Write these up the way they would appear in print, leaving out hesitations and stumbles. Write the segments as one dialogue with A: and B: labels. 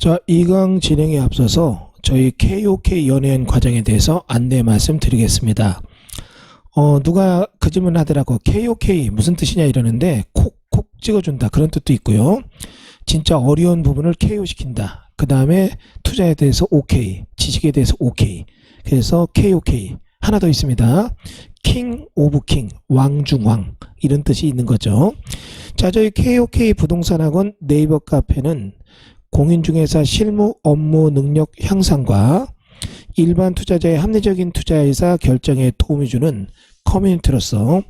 A: 자, 2강 진행에 앞서서 저희 KOK 연예인 과정에 대해서 안내 말씀 드리겠습니다. 누가 그 질문 하더라고. KOK 무슨 뜻이냐 이러는데 콕콕 찍어준다 그런 뜻도 있고요. 진짜 어려운 부분을 KO 시킨다. 그 다음에 투자에 대해서 OK, 지식에 대해서 OK. 그래서 KOK 하나 더 있습니다. 킹 오브 킹, 왕 중 왕, 이런 뜻이 있는 거죠. 자, 저희 KOK 부동산학원 네이버 카페는 공인중개사 실무 업무 능력 향상과 일반 투자자의 합리적인 투자의사 결정에 도움이 주는 커뮤니티로서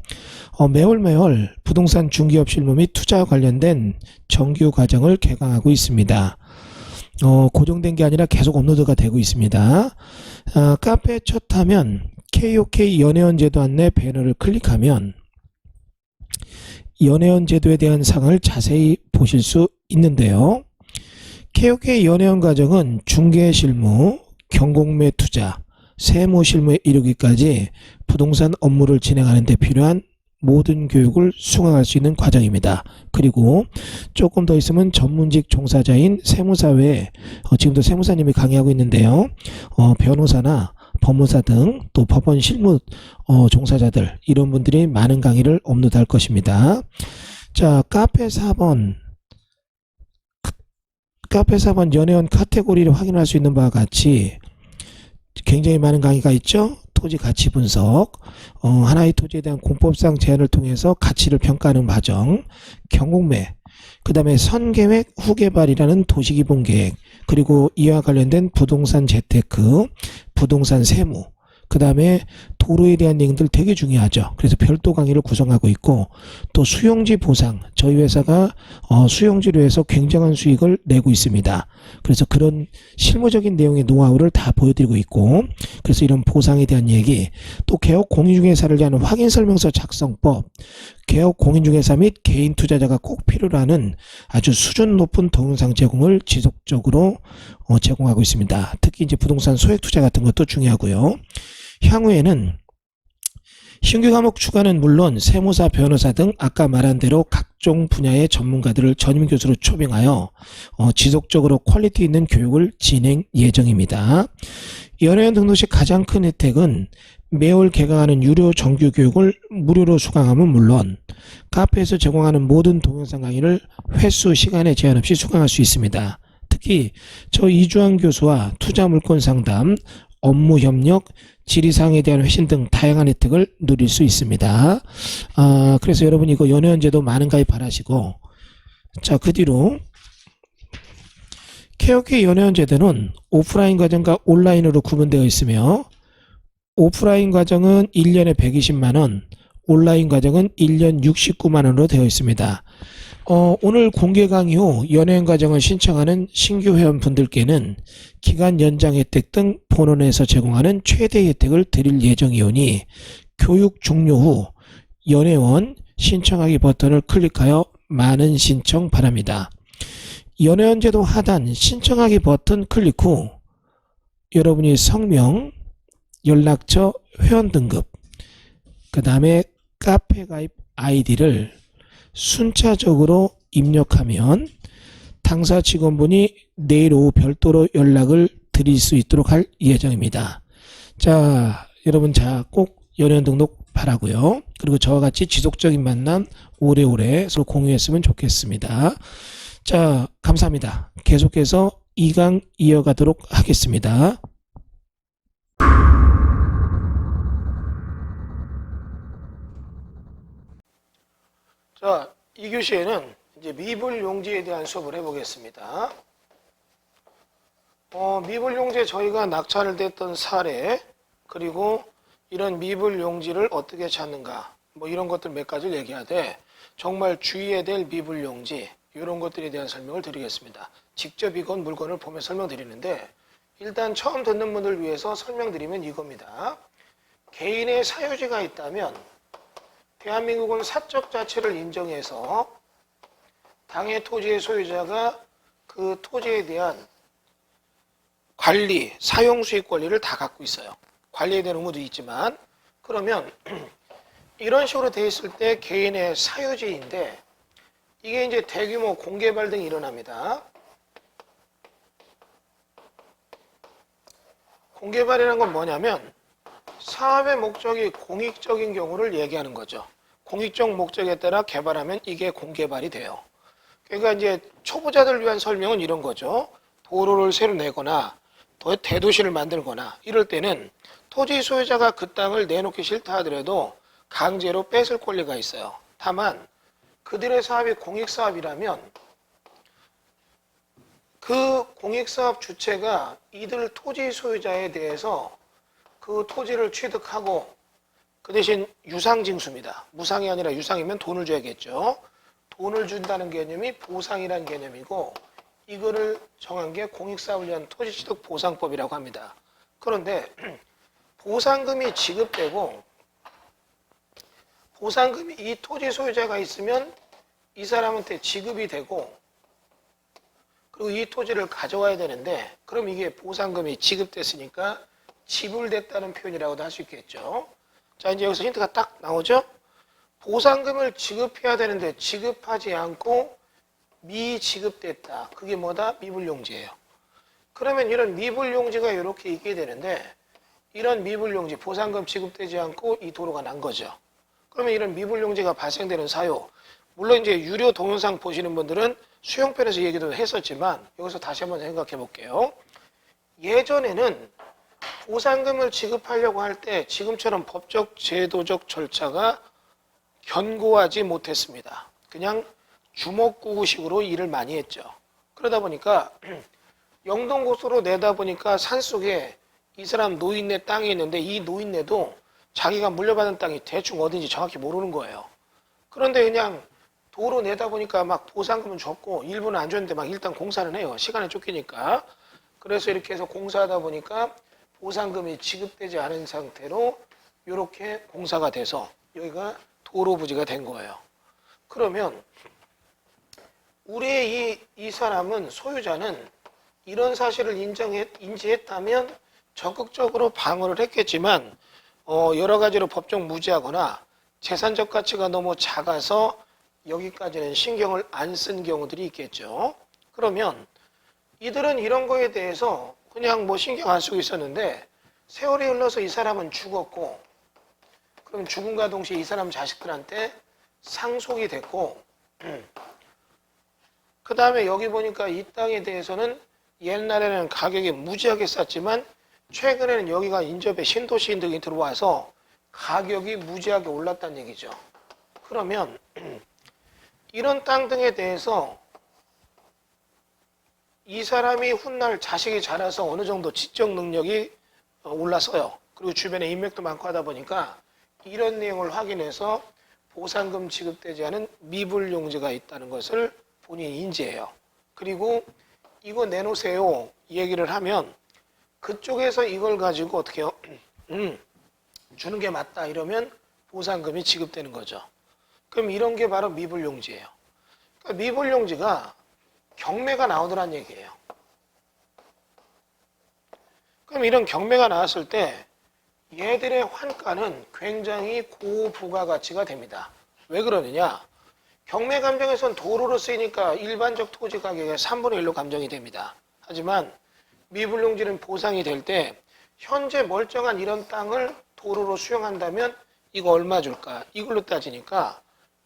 A: 매월 부동산 중개업 실무 및 투자와 관련된 정규 과정을 개강하고 있습니다. 고정된 게 아니라 계속 업로드가 되고 있습니다. 카페 첫 화면 KOK 연회원 제도 안내 배너를 클릭하면 연회원 제도에 대한 사항을 자세히 보실 수 있는데요. KOK 연회원 과정은 중개 실무, 경공매 투자, 세무 실무에 이르기까지 부동산 업무를 진행하는 데 필요한 모든 교육을 수강할 수 있는 과정입니다. 그리고 조금 더 있으면 전문직 종사자인 세무사 외에 지금도 세무사님이 강의하고 있는데요. 변호사나 법무사 등 또 법원 실무 종사자들, 이런 분들이 많은 강의를 업로드할 것입니다. 자, 카페 4번 연회원 카테고리를 확인할 수 있는 바와 같이 굉장히 많은 강의가 있죠. 토지 가치 분석, 하나의 토지에 대한 공법상 제한을 통해서 가치를 평가하는 과정, 경공매, 그 다음에 선계획 후개발이라는 도시기본계획, 그리고 이와 관련된 부동산 재테크, 부동산 세무, 그 다음에 도로에 대한 내용들 되게 중요하죠. 그래서 별도 강의를 구성하고 있고, 또 수용지 보상, 저희 회사가 수용지로 해서 굉장한 수익을 내고 있습니다. 그래서 그런 실무적인 내용의 노하우를 다 보여드리고 있고, 그래서 이런 보상에 대한 얘기, 또 개업 공인중개사를 위한 확인설명서 작성법, 개업 공인중개사 및 개인 투자자가 꼭 필요로 하는 아주 수준 높은 동영상 제공을 지속적으로 제공하고 있습니다. 특히 이제 부동산 소액 투자 같은 것도 중요하고요. 향후에는 신규 과목 추가는 물론 세무사, 변호사 등 아까 말한 대로 각종 분야의 전문가들을 전임 교수로 초빙하여 지속적으로 퀄리티 있는 교육을 진행 예정입니다. 연회원 등록 시 가장 큰 혜택은 매월 개강하는 유료 정규 교육을 무료로 수강하면 물론 카페에서 제공하는 모든 동영상 강의를 횟수, 시간에 제한 없이 수강할 수 있습니다. 특히 저 이주환 교수와 투자 물건 상담, 업무 협력, 지리사항에 대한 회신 등 다양한 혜택을 누릴 수 있습니다. 그래서 여러분 이거 연회원 제도 많은 가입 바라시고, 자, 그 뒤로 KOK 연회원 제도는 오프라인 과정과 온라인으로 구분되어 있으며, 오프라인 과정은 1년에 120만원, 온라인 과정은 1년 69만원으로 되어 있습니다. 오늘 공개 강의 후 연회원 과정을 신청하는 신규 회원분들께는 기간 연장 혜택 등 본원에서 제공하는 최대 혜택을 드릴 예정이오니 교육 종료 후 연회원 신청하기 버튼을 클릭하여 많은 신청 바랍니다. 연회원 제도 하단 신청하기 버튼 클릭 후 여러분이 성명, 연락처, 회원 등급, 그 다음에 카페 가입 아이디를 순차적으로 입력하면 당사 직원분이 내일 오후 별도로 연락을 드릴 수 있도록 할 예정입니다. 자, 여러분, 꼭 연회원 등록 바라고요. 그리고 저와 같이 지속적인 만남 오래오래 서로 공유했으면 좋겠습니다. 자, 감사합니다. 계속해서 2강 이어가도록 하겠습니다. 자, 이 교시에는 이제 미불용지에 대한 수업을 해보겠습니다. 미불용지에 저희가 낙찰을 됐던 사례, 그리고 이런 미불용지를 어떻게 찾는가, 뭐 이런 것들 몇 가지를 얘기하되 정말 주의해야 될 미불용지, 이런 것들에 대한 설명을 드리겠습니다. 직접 이건 물건을 보며 설명드리는데, 일단 처음 듣는 분들 위해서 설명드리면 이겁니다. 개인의 사유지가 있다면 대한민국은 사적 자체를 인정해서 당해 토지의 소유자가 그 토지에 대한 관리, 사용 수익 권리를 다 갖고 있어요. 관리에 대한 의무도 있지만, 그러면 이런 식으로 돼 있을 때 개인의 사유지인데 이게 이제 대규모 공개발 등이 일어납니다. 공개발이라는 건 뭐냐면 사업의 목적이 공익적인 경우를 얘기하는 거죠. 공익적 목적에 따라 개발하면 이게 공개발이 돼요. 그러니까 이제 초보자들 위한 설명은 이런 거죠. 도로를 새로 내거나 대도시를 만들거나 이럴 때는 토지 소유자가 그 땅을 내놓기 싫다 하더라도 강제로 뺏을 권리가 있어요. 다만 그들의 사업이 공익사업이라면 그 공익사업 주체가 이들 토지 소유자에 대해서 그 토지를 취득하고 그 대신 유상징수입니다. 무상이 아니라 유상이면 돈을 줘야겠죠. 돈을 준다는 개념이 보상이라는 개념이고 이거를 정한 게 공익사업을 위한 토지취득보상법이라고 합니다. 그런데 보상금이 지급되고 보상금이 이 토지 소유자가 있으면 이 사람한테 지급이 되고 그리고 이 토지를 가져와야 되는데 그럼 이게 보상금이 지급됐으니까 지불됐다는 표현이라고도 할 수 있겠죠. 자, 이제 여기서 힌트가 딱 나오죠. 보상금을 지급해야 되는데 지급하지 않고 미지급됐다. 그게 뭐다? 미불용지예요. 그러면 이런 미불용지가 이렇게 있게 되는데 이런 미불용지, 보상금 지급되지 않고 이 도로가 난 거죠. 그러면 이런 미불용지가 발생되는 사유, 물론 이제 유료 동영상 보시는 분들은 수용편에서 얘기도 했었지만 여기서 다시 한번 생각해 볼게요. 예전에는 보상금을 지급하려고 할 때 지금처럼 법적 제도적 절차가 견고하지 못했습니다. 그냥 주먹구구식으로 일을 많이 했죠. 그러다 보니까 영동고속으로 내다 보니까 산속에 이 사람 노인네 땅이 있는데 이 노인네도 자기가 물려받은 땅이 대충 어딘지 정확히 모르는 거예요. 그런데 그냥 도로 내다 보니까 막 보상금은 줬고 일부는 안 줬는데 막 일단 공사는 해요. 시간에 쫓기니까. 그래서 이렇게 해서 공사하다 보니까 보상금이 지급되지 않은 상태로 이렇게 공사가 돼서 여기가 도로 부지가 된 거예요. 그러면 우리의 이 사람은 소유자는 이런 사실을 인지했다면 적극적으로 방어를 했겠지만 여러 가지로 법적 무지하거나 재산적 가치가 너무 작아서 여기까지는 신경을 안 쓴 경우들이 있겠죠. 그러면 이들은 이런 거에 대해서 그냥 뭐 신경 안 쓰고 있었는데 세월이 흘러서 이 사람은 죽었고 그럼 죽음과 동시에 이 사람 자식들한테 상속이 됐고 그 다음에 여기 보니까 이 땅에 대해서는 옛날에는 가격이 무지하게 쌌지만 최근에는 여기가 인접에 신도시 등이 들어와서 가격이 무지하게 올랐다는 얘기죠. 그러면 이런 땅 등에 대해서 이 사람이 훗날 자식이 자라서 어느 정도 지적 능력이 올라서요. 그리고 주변에 인맥도 많고 하다 보니까 이런 내용을 확인해서 보상금 지급되지 않은 미불용지가 있다는 것을 본인이 인지해요. 그리고 이거 내놓으세요 얘기를 하면 그쪽에서 이걸 가지고 어떻게 해요? 주는 게 맞다 이러면 보상금이 지급되는 거죠. 그럼 이런 게 바로 미불용지예요. 그러니까 미불용지가 경매가 나오더란 얘기예요. 그럼 이런 경매가 나왔을 때 얘들의 환가는 굉장히 고부가가치가 됩니다. 왜 그러느냐? 경매 감정에선 도로로 쓰이니까 일반적 토지 가격의 3분의 1로 감정이 됩니다. 하지만 미불용지는 보상이 될 때 현재 멀쩡한 이런 땅을 도로로 수용한다면 이거 얼마 줄까? 이걸로 따지니까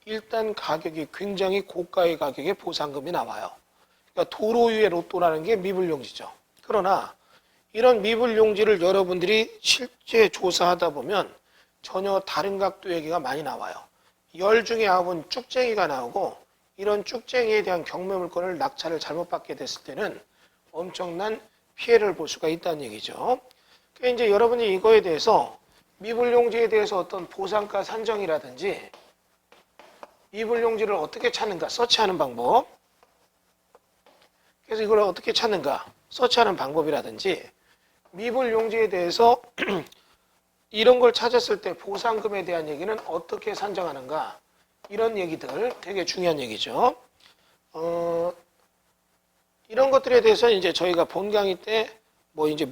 A: 일단 가격이 굉장히 고가의 가격의 보상금이 나와요. 그러니까 도로 위의 로또라는 게 미불용지죠. 그러나 이런 미불용지를 여러분들이 실제 조사하다 보면 전혀 다른 각도 얘기가 많이 나와요. 10 중에 9은 쭉쟁이가 나오고 이런 쭉쟁이에 대한 경매 물건을 낙찰을 잘못 받게 됐을 때는 엄청난 피해를 볼 수가 있다는 얘기죠. 그러니까 이제 여러분이 이거에 대해서 미불용지에 대해서 어떤 보상가 산정이라든지 미불용지를 어떻게 찾는가 서치하는 방법, 그래서 이걸 어떻게 찾는가 서치하는 방법이라든지 미불용지에 대해서 이런 걸 찾았을 때 보상금에 대한 얘기는 어떻게 산정하는가 이런 얘기들 되게 중요한 얘기죠. 이런 것들에 대해서는 이제 저희가 본 강의 때 뭐 이제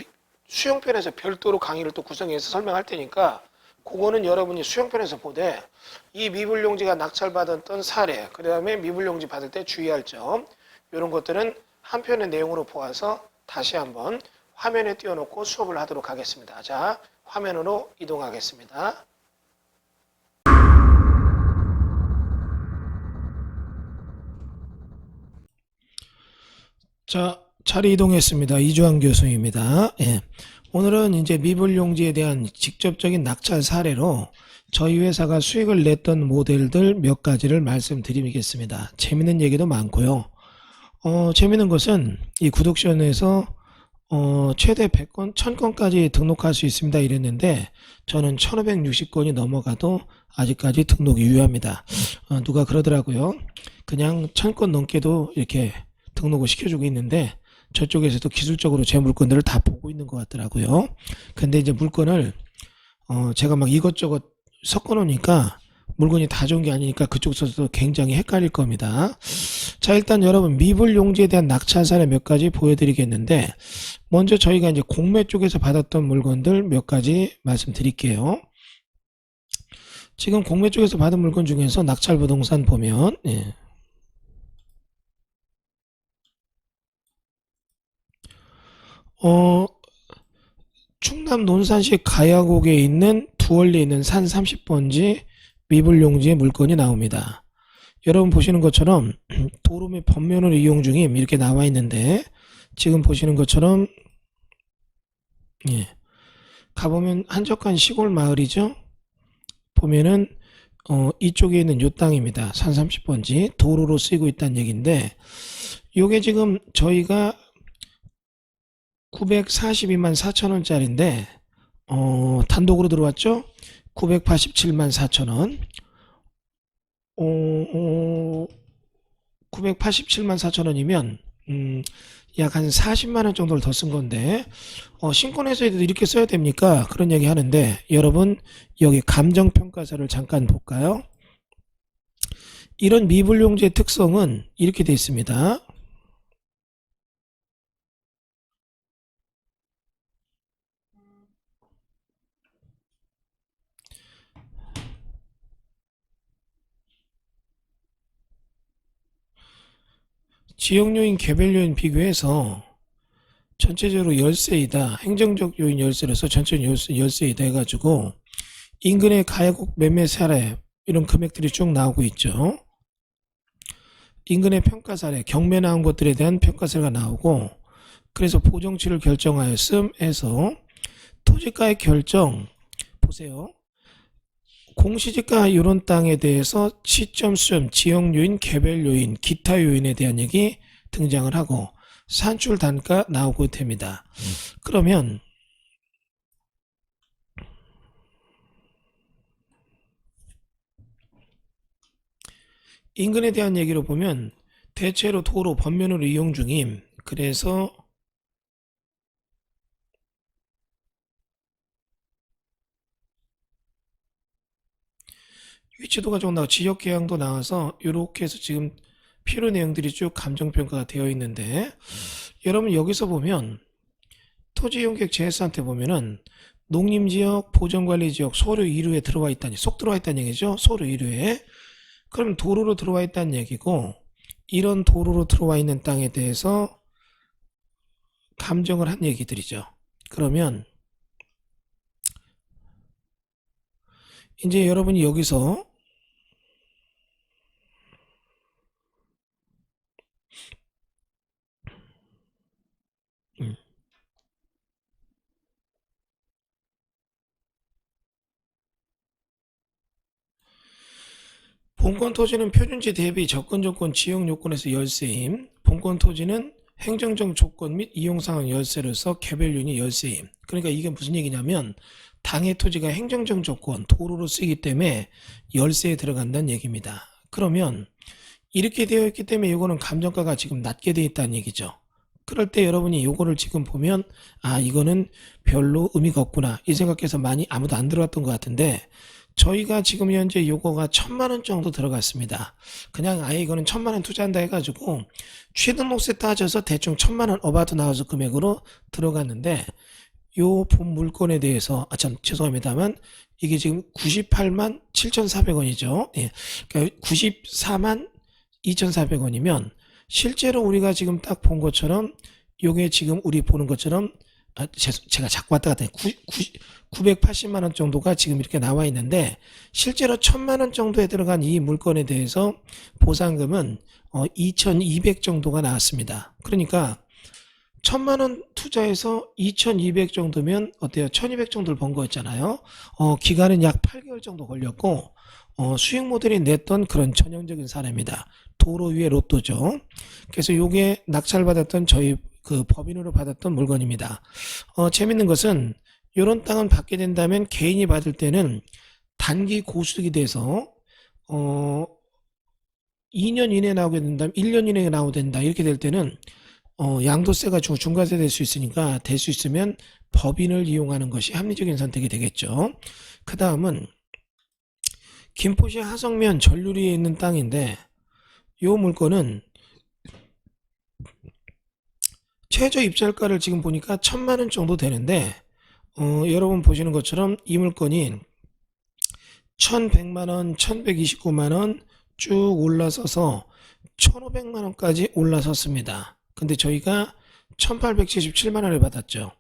A: 수용편에서 별도로 강의를 또 구성해서 설명할 테니까 그거는 여러분이 수용편에서 보되 이 미불용지가 낙찰받았던 사례, 그 다음에 미불용지 받을 때 주의할 점 이런 것들은 한 편의 내용으로 보아서 다시 한번 화면에 띄워놓고 수업을 하도록 하겠습니다. 자, 화면으로 이동하겠습니다. 자, 자리 이동했습니다. 이주환 교수입니다. 예. 오늘은 이제 미불용지에 대한 직접적인 낙찰 사례로 저희 회사가 수익을 냈던 모델들 몇 가지를 말씀드리겠습니다. 재밌는 얘기도 많고요. 재밌는 것은 이 구독시연에서 최대 100건, 1000건까지 등록할 수 있습니다 이랬는데 저는 1560건이 넘어가도 아직까지 등록 유효합니다. 누가 그러더라고요. 그냥 1000건 넘게도 이렇게 등록을 시켜주고 있는데 저쪽에서도 기술적으로 제 물건들을 다 보고 있는 것 같더라고요. 근데 이제 물건을 제가 막 이것저것 섞어 놓으니까 물건이 다 좋은 게 아니니까 그쪽에서도 굉장히 헷갈릴 겁니다. 자, 일단 여러분 미불용지에 대한 낙찰 사례 몇 가지 보여드리겠는데 먼저 저희가 이제 공매 쪽에서 받았던 물건들 몇 가지 말씀드릴게요. 지금 공매 쪽에서 받은 물건 중에서 낙찰 부동산 보면 충남 논산시 가야곡에 있는 두월리에 있는 산 30번지 미불용지의 물건이 나옵니다. 여러분 보시는 것처럼 도로 및 범면을 이용 중임 이렇게 나와 있는데 지금 보시는 것처럼 가보면 한적한 시골 마을이죠. 보면은 이쪽에 있는 요 땅입니다. 산 30번지 도로로 쓰이고 있다는 얘기인데 요게 지금 저희가 942만 4천원짜리인데 단독으로 들어왔죠. 987만 4천원 987만 4천원이면 약 한 40만원 정도를 더 쓴 건데 신권에서도 이렇게 써야 됩니까? 그런 얘기 하는데 여러분 여기 감정평가서를 잠깐 볼까요? 이런 미불용지의 특성은 이렇게 되어 있습니다. 지역요인, 개별요인 비교해서 전체적으로 열세이다. 행정적 요인 열세로서 전체적으로 열세이다 해가지고 인근의 가야곡 매매 사례 이런 금액들이 쭉 나오고 있죠. 인근의 평가 사례, 경매 나온 것들에 대한 평가 사례가 나오고 그래서 보정치를 결정하였음 해서 토지가의 결정 보세요. 공시지가 이런 땅에 대해서 시점, 수점, 지역 요인, 개별 요인, 기타 요인에 대한 얘기 등장을 하고 산출 단가 나오고 됩니다. 그러면 인근에 대한 얘기로 보면 대체로 도로 범면으로 이용 중임. 그래서 위치도가 좀 나오고 지역계양도 나와서 이렇게 해서 지금 필요 내용들이 쭉 감정평가가 되어 있는데 여러분 여기서 보면 토지이용계획 제에서한테 보면은 농림지역, 보전관리지역, 소류 1호에 들어와 있다니 쏙 들어와 있다는 얘기죠. 소류 1호에. 그럼 도로로 들어와 있다는 얘기고 이런 도로로 들어와 있는 땅에 대해서 감정을 한 얘기들이죠. 그러면 이제 여러분이 여기서 본권 토지는 표준지 대비 접근 조건 지역 요건에서 열세임. 본권 토지는 행정적 조건 및 이용상황 열세로서 개별윤이 열세임. 그러니까 이게 무슨 얘기냐면 당해 토지가 행정적 조건 도로로 쓰이기 때문에 열세에 들어간다는 얘기입니다. 그러면 이렇게 되어 있기 때문에 이거는 감정가가 지금 낮게 되어 있다는 얘기죠. 그럴 때 여러분이 이거를 지금 보면 아 이거는 별로 의미가 없구나 이 생각해서 많이 아무도 안 들어갔던 것 같은데 저희가 지금 현재 요거가 1000만원 정도 들어갔습니다. 그냥 아예 이거는 1000만원 투자한다 해가지고 취등록세 따져서 대충 1000만원 어바웃 나와서 금액으로 들어갔는데 요 본 물건에 대해서 참 죄송합니다만 이게 지금 98만 7,400원이죠. 예. 그러니까 94만 2,400원이면 실제로 우리가 지금 딱 본 것처럼 요게 지금 우리 보는 것처럼 제가 자꾸 왔다 갔다 980만 원 정도가 지금 이렇게 나와 있는데, 실제로 1000만 원 정도에 들어간 이 물건에 대해서 보상금은 2200 정도가 나왔습니다. 그러니까 1000만 원 투자해서 2200 정도면 어때요? 1200 정도를 번 거였잖아요. 기간은 약 8개월 정도 걸렸고, 수익 모델이 냈던 그런 전형적인 사례입니다. 도로 위의 로또죠. 그래서 요게 낙찰받았던 저희 그 법인으로 받았던 물건입니다. 재밌는 것은 요런 땅은 받게 된다면 개인이 받을 때는 단기 고수익이 돼서 2년 이내에 나오게 된다면 1년 이내에 나오게 된다. 이렇게 될 때는 양도세가 중과세 될 수 있으니까, 될 수 있으면 법인을 이용하는 것이 합리적인 선택이 되겠죠. 그 다음은 김포시 하성면 전류리에 있는 땅인데, 요 물건은 최저 입찰가를 지금 보니까 1000만 원 정도 되는데, 여러분 보시는 것처럼 이 물건이 1100만 원, 1129만 원 쭉 올라서서 1500만 원까지 올라섰습니다. 근데 저희가 1877만 원을 받았죠.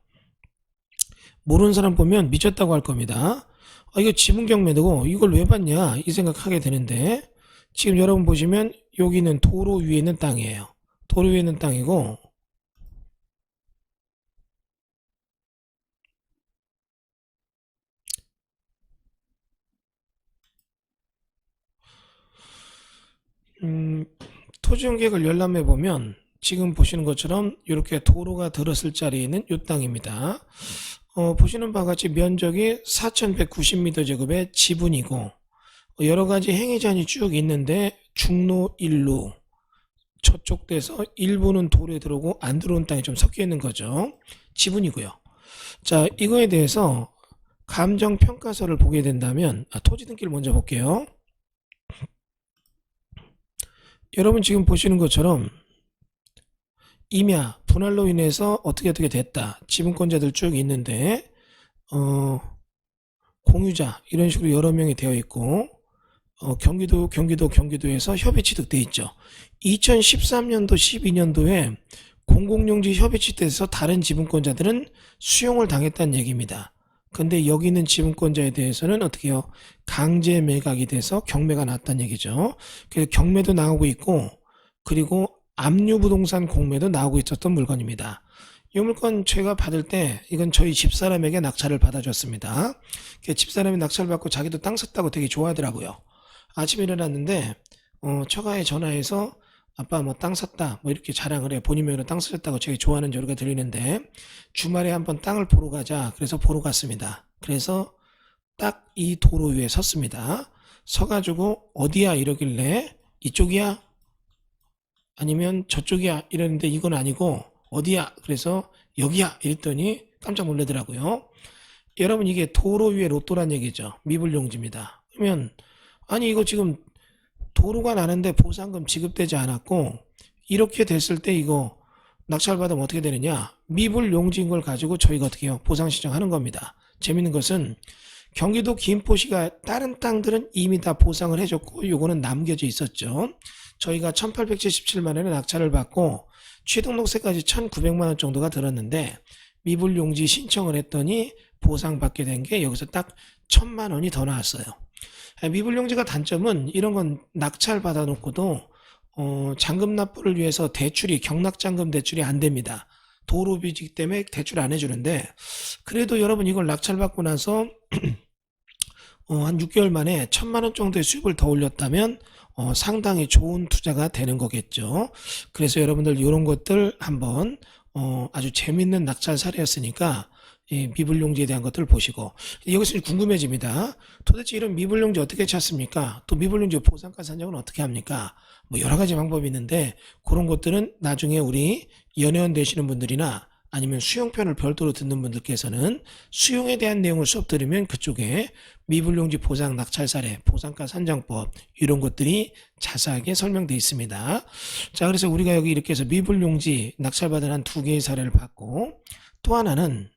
A: 모르는 사람 보면 미쳤다고 할 겁니다. 이거 지분 경매고 이걸 왜 받냐 이 생각하게 되는데, 지금 여러분 보시면 여기는 도로 위에 있는 땅이에요. 도로 위에 있는 땅이고, 토지용계획을 열람해 보면 지금 보시는 것처럼 이렇게 도로가 들었을 자리에 있는 이 땅입니다. 보시는 바와 같이 면적이 4190m 제곱의 지분이고, 여러 가지 행위잔이 쭉 있는데 중로 1루 저쪽 돼서 일부는 도로에 들어오고 안 들어온 땅이 좀 섞여 있는 거죠. 지분이고요. 자, 이거에 대해서 감정평가서를 보게 된다면, 토지 등기를 먼저 볼게요. 여러분 지금 보시는 것처럼 임야, 분할로 인해서 어떻게 됐다. 지분권자들 쭉 있는데, 공유자, 이런 식으로 여러 명이 되어 있고, 경기도에서 협의 취득돼 있죠. 2013년도, 12년도에 공공용지 협의 취득돼서 다른 지분권자들은 수용을 당했다는 얘기입니다. 근데 여기 있는 지분권자에 대해서는 어떻게 해요? 강제 매각이 돼서 경매가 났다는 얘기죠. 그래서 경매도 나오고 있고, 그리고 압류부동산 공매도 나오고 있었던 물건입니다. 이 물건 제가 받을 때 이건 저희 집사람에게 낙찰을 받아줬습니다. 집사람이 낙찰을 받고 자기도 땅 샀다고 되게 좋아하더라고요. 아침에 일어났는데 처가에 전화해서 아빠 뭐 땅 샀다 뭐 이렇게 자랑을 해. 본인 명의로 땅 사셨다고 되게 좋아하는 소리가 들리는데, 주말에 한번 땅을 보러 가자 그래서 보러 갔습니다. 그래서 딱 이 도로 위에 섰습니다. 서가지고 어디야 이러길래 이쪽이야 아니면 저쪽이야 이랬는데, 이건 아니고 어디야 그래서 여기야 이랬더니 깜짝 놀라더라고요. 여러분 이게 도로 위에 로또란 얘기죠. 미불용지입니다. 그러면 아니 이거 지금 도로가 나는데 보상금 지급되지 않았고, 이렇게 됐을 때 이거 낙찰받으면 어떻게 되느냐, 미불용지인 걸 가지고 저희가 어떻게 해요? 보상 신청하는 겁니다. 재밌는 것은 경기도 김포시가 다른 땅들은 이미 다 보상을 해줬고 요거는 남겨져 있었죠. 저희가 1877만 원의 낙찰을 받고 취등록세까지 1900만 원 정도가 들었는데, 미불용지 신청을 했더니 보상받게 된 게 여기서 딱 1000만 원이 더 나왔어요. 미불용지가 단점은 이런 건 낙찰 받아놓고도 잔금 납부를 위해서 대출이, 경락잔금 대출이 안 됩니다. 도로비지 때문에 대출 안 해주는데, 그래도 여러분 이걸 낙찰 받고 나서 한 6개월 만에 1000만 원 정도의 수입을 더 올렸다면 상당히 좋은 투자가 되는 거겠죠. 그래서 여러분들 이런 것들 한번 아주 재밌는 낙찰 사례였으니까 미불용지에 대한 것들을 보시고, 여기서 궁금해집니다. 도대체 이런 미불용지 어떻게 찾습니까? 또 미불용지 보상가 산정은 어떻게 합니까? 뭐 여러 가지 방법이 있는데, 그런 것들은 나중에 우리 연회원 되시는 분들이나 아니면 수용편을 별도로 듣는 분들께서는 수용에 대한 내용을 수업 들으면 그쪽에 미불용지 보상 낙찰 사례, 보상가 산정법 이런 것들이 자세하게 설명되어 있습니다. 자, 그래서 우리가 여기 이렇게 해서 미불용지 낙찰받은 한 두 개의 사례를 봤고, 또 하나는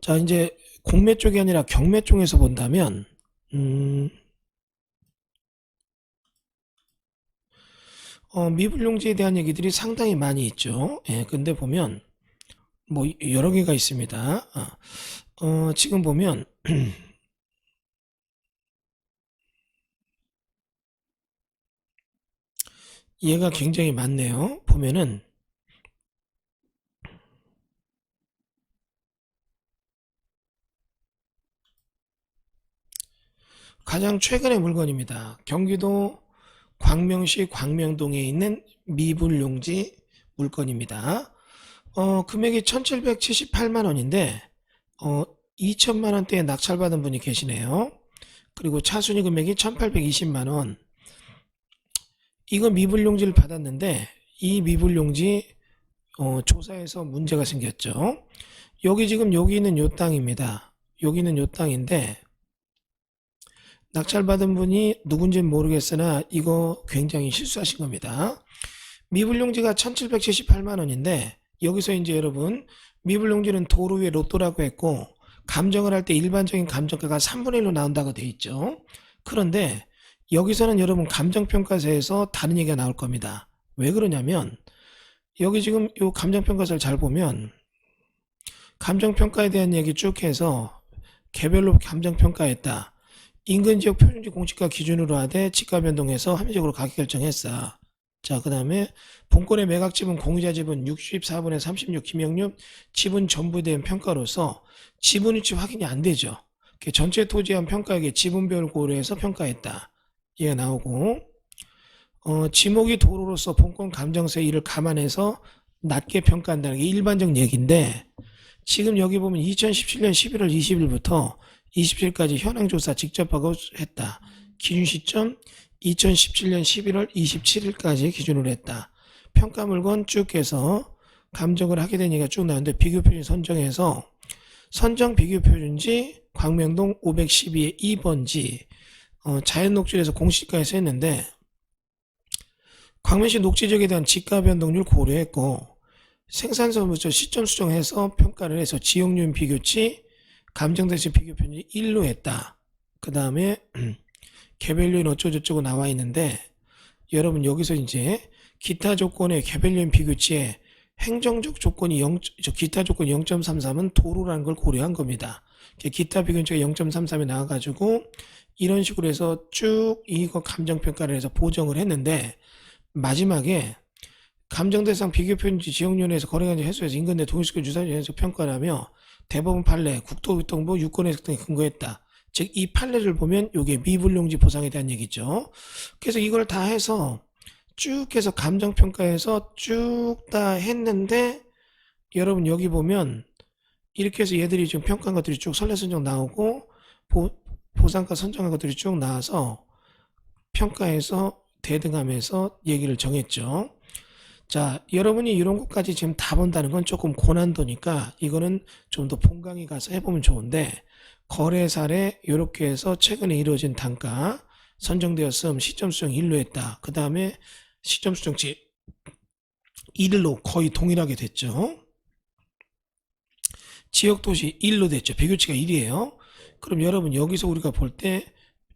A: 자 이제 공매 쪽이 아니라 경매 쪽에서 본다면 미불용지에 대한 얘기들이 상당히 많이 있죠. 예, 근데 보면 뭐 여러 개가 있습니다. 지금 보면 얘가 굉장히 많네요. 보면은 가장 최근의 물건입니다. 경기도 광명시 광명동에 있는 미불용지 물건입니다. 금액이 1778만 원인데 2천만 원대에 낙찰받은 분이 계시네요. 그리고 차순위 금액이 1820만 원. 이거 미불용지를 받았는데 이 미불용지 조사에서 문제가 생겼죠. 여기 지금 여기 있는 요 땅입니다. 여기는 요 땅인데 낙찰받은 분이 누군지는 모르겠으나 이거 굉장히 실수하신 겁니다. 미불용지가 1778만 원인데 여기서 이제 여러분 미불용지는 도로 위에 로또라고 했고 감정을 할 때 일반적인 감정가가 3분의 1로 나온다고 돼 있죠. 그런데 여기서는 여러분 감정평가서에서 다른 얘기가 나올 겁니다. 왜 그러냐면 여기 지금 이 감정평가서를 잘 보면 감정평가에 대한 얘기 쭉 해서 개별로 감정평가했다. 인근지역 표준지 공시가 기준으로 하되 지가 변동해서 합리적으로 가격 결정했어. 자, 그 다음에 본권의 매각 지분 공유자 지분 64분의 36 김영률 지분 전부에 대한 평가로서 지분 위치 확인이 안 되죠. 전체 토지한 평가액의 지분별 고려해서 평가했다. 얘가 나오고 지목이 도로로서 본권 감정세 이를 감안해서 낮게 평가한다는 게 일반적 얘기인데 지금 여기 보면 2017년 11월 20일부터 27일까지 현황조사 직접 하고 했다. 기준 시점 2017년 11월 27일까지 기준으로 했다. 평가 물건 쭉 해서 감정을 하게 된 얘기가 쭉 나오는데 비교표준 선정해서 선정 비교표준지 광명동 512의 2번지 자연녹지에서 공시가에서 했는데 광명시 녹지지역에 대한 지가 변동률 고려했고 생산서부터 시점 수정해서 평가를 해서 지역률 비교치 감정대시 비교표준지 1로 했다. 그 다음에 개별요인 어쩌고저쩌고 나와 있는데 여러분 여기서 이제 기타 조건의 개별요인 비교치에 행정적 조건이 기타 조건이 0.33은 도로라는 걸 고려한 겁니다. 기타 비교치가 0.33이 나와가지고 이런 식으로 해서 쭉 이거 감정평가를 해서 보정을 했는데 마지막에 감정대상 비교표준지 지역면에서 거래관지 해소해서 인근내 동일시권 주사지에서 평가를 하며 대법원 판례 국토교통부 유권해석 등에 근거했다. 즉 이 판례를 보면 이게 미불용지 보상에 대한 얘기죠. 그래서 이걸 다 해서 쭉 해서 감정평가해서 쭉 다 했는데 여러분 여기 보면 이렇게 해서 얘들이 지금 평가한 것들이 쭉 선례선정 나오고 보상가 선정한 것들이 쭉 나와서 평가해서 대등하면서 얘기를 정했죠. 자, 여러분이 이런 것까지 지금 다 본다는 건 조금 고난도니까 이거는 좀 더 본강의 가서 해보면 좋은데 거래 사례 이렇게 해서 최근에 이루어진 단가 선정되었음 시점 수정 1로 했다. 그 다음에 시점 수정치 1로 거의 동일하게 됐죠. 지역도시 1로 됐죠. 비교치가 1이에요. 그럼 여러분 여기서 우리가 볼 때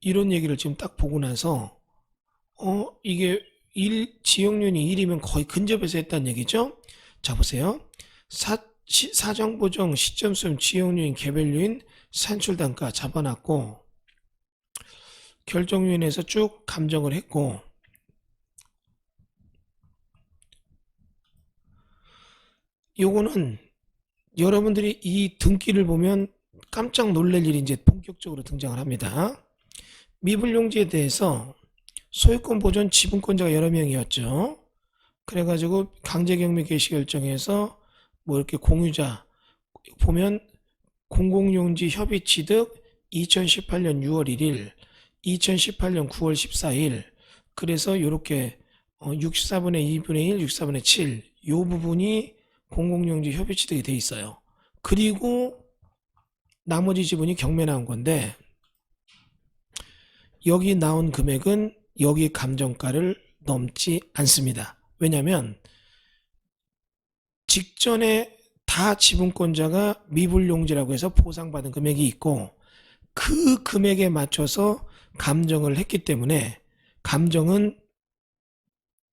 A: 이런 얘기를 지금 딱 보고 나서 이게 지역률이 1이면 거의 근접해서 했다는 얘기죠. 자 보세요. 사정보정 시점수정 지역률인 개별률인 산출단가 잡아놨고 결정위원회에서 쭉 감정을 했고 요거는 여러분들이 이 등기를 보면 깜짝 놀랄 일이 이제 본격적으로 등장을 합니다. 미불용지에 대해서 소유권 보존 지분권자가 여러 명이었죠. 그래가지고 강제경매 개시 결정해서 뭐 이렇게 공유자 보면 공공용지 협의 취득 2018년 6월 1일, 2018년 9월 14일 그래서 이렇게 64분의 2분의 1, 64분의 7 이 부분이 공공용지 협의 취득이 돼 있어요. 그리고 나머지 지분이 경매 나온 건데 여기 나온 금액은 여기 감정가를 넘지 않습니다. 왜냐하면 직전에 다 지분권자가 미불용지라고 해서 보상받은 금액이 있고 그 금액에 맞춰서 감정을 했기 때문에 감정은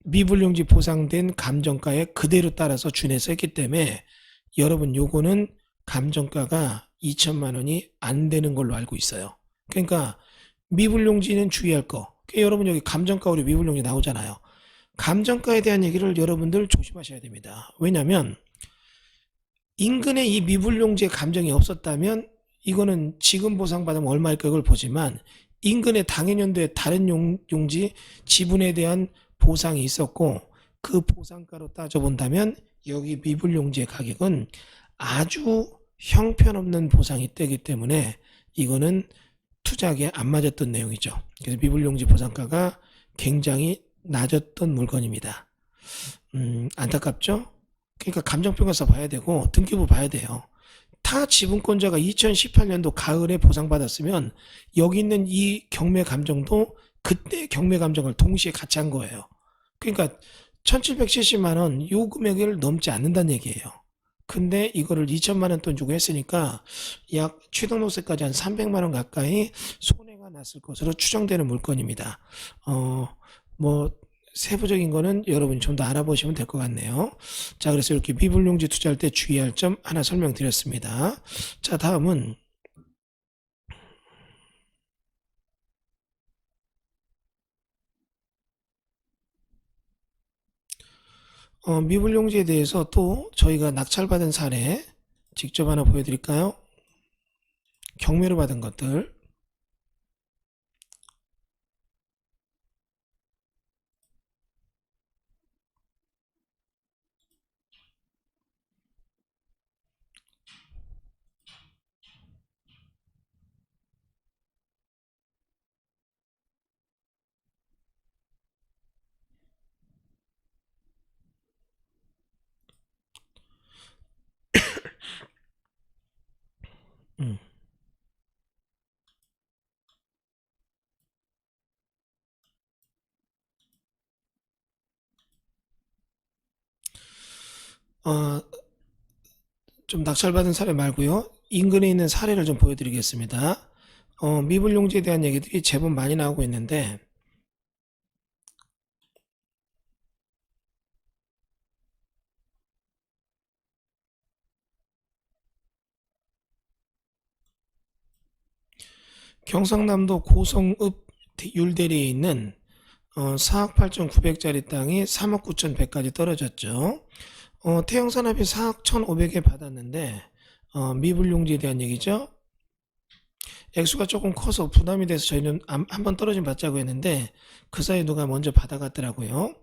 A: 미불용지 보상된 감정가에 그대로 따라서 준해서 했기 때문에 여러분 요거는 감정가가 2천만 원이 안 되는 걸로 알고 있어요. 그러니까 미불용지는 주의할 거. 그러니까 여러분 여기 감정가 우리 미불용지 나오잖아요. 감정가에 대한 얘기를 여러분들 조심하셔야 됩니다. 왜냐하면 인근에 이 미불용지의 감정이 없었다면 이거는 지금 보상받으면 얼마일 걸 보지만 인근의 당해년도에 다른 용지 지분에 대한 보상이 있었고 그 보상가로 따져본다면 여기 미불용지의 가격은 아주 형편없는 보상이 되기 때문에 이거는 투자하기에 안 맞았던 내용이죠. 그래서 미불용지 보상가가 굉장히 낮았던 물건입니다. 안타깝죠? 그러니까 감정평가서 봐야 되고 등기부 봐야 돼요. 타 지분권자가 2018년도 가을에 보상받았으면 여기 있는 이 경매 감정도 그때 경매 감정을 동시에 같이 한 거예요. 그러니까 1770만 원 요 금액을 넘지 않는다는 얘기예요. 근데 이거를 2천만 원 돈 주고 했으니까 약 취등록세까지 한 300만 원 가까이 손해가 났을 것으로 추정되는 물건입니다. 뭐 세부적인 거는 여러분이 좀 더 알아보시면 될 것 같네요. 자, 그래서 이렇게 미불용지 투자할 때 주의할 점 하나 설명드렸습니다. 자, 다음은 미불용지에 대해서 또 저희가 낙찰받은 사례 직접 하나 보여드릴까요? 경매로 받은 것들. 음. 어, 좀 낙찰받은 사례 말고요. 인근에 있는 사례를 좀 보여드리겠습니다. 미불용지에 대한 얘기들이 제법 많이 나오고 있는데 경상남도 고성읍 율대리에 있는 4억 8,900짜리 땅이 3억 9,100까지 떨어졌죠. 태영산업이 4억 1,500에 받았는데 미불용지에 대한 얘기죠. 액수가 조금 커서 부담이 돼서 저희는 한번 떨어진 받자고 했는데 그 사이에 누가 먼저 받아갔더라고요.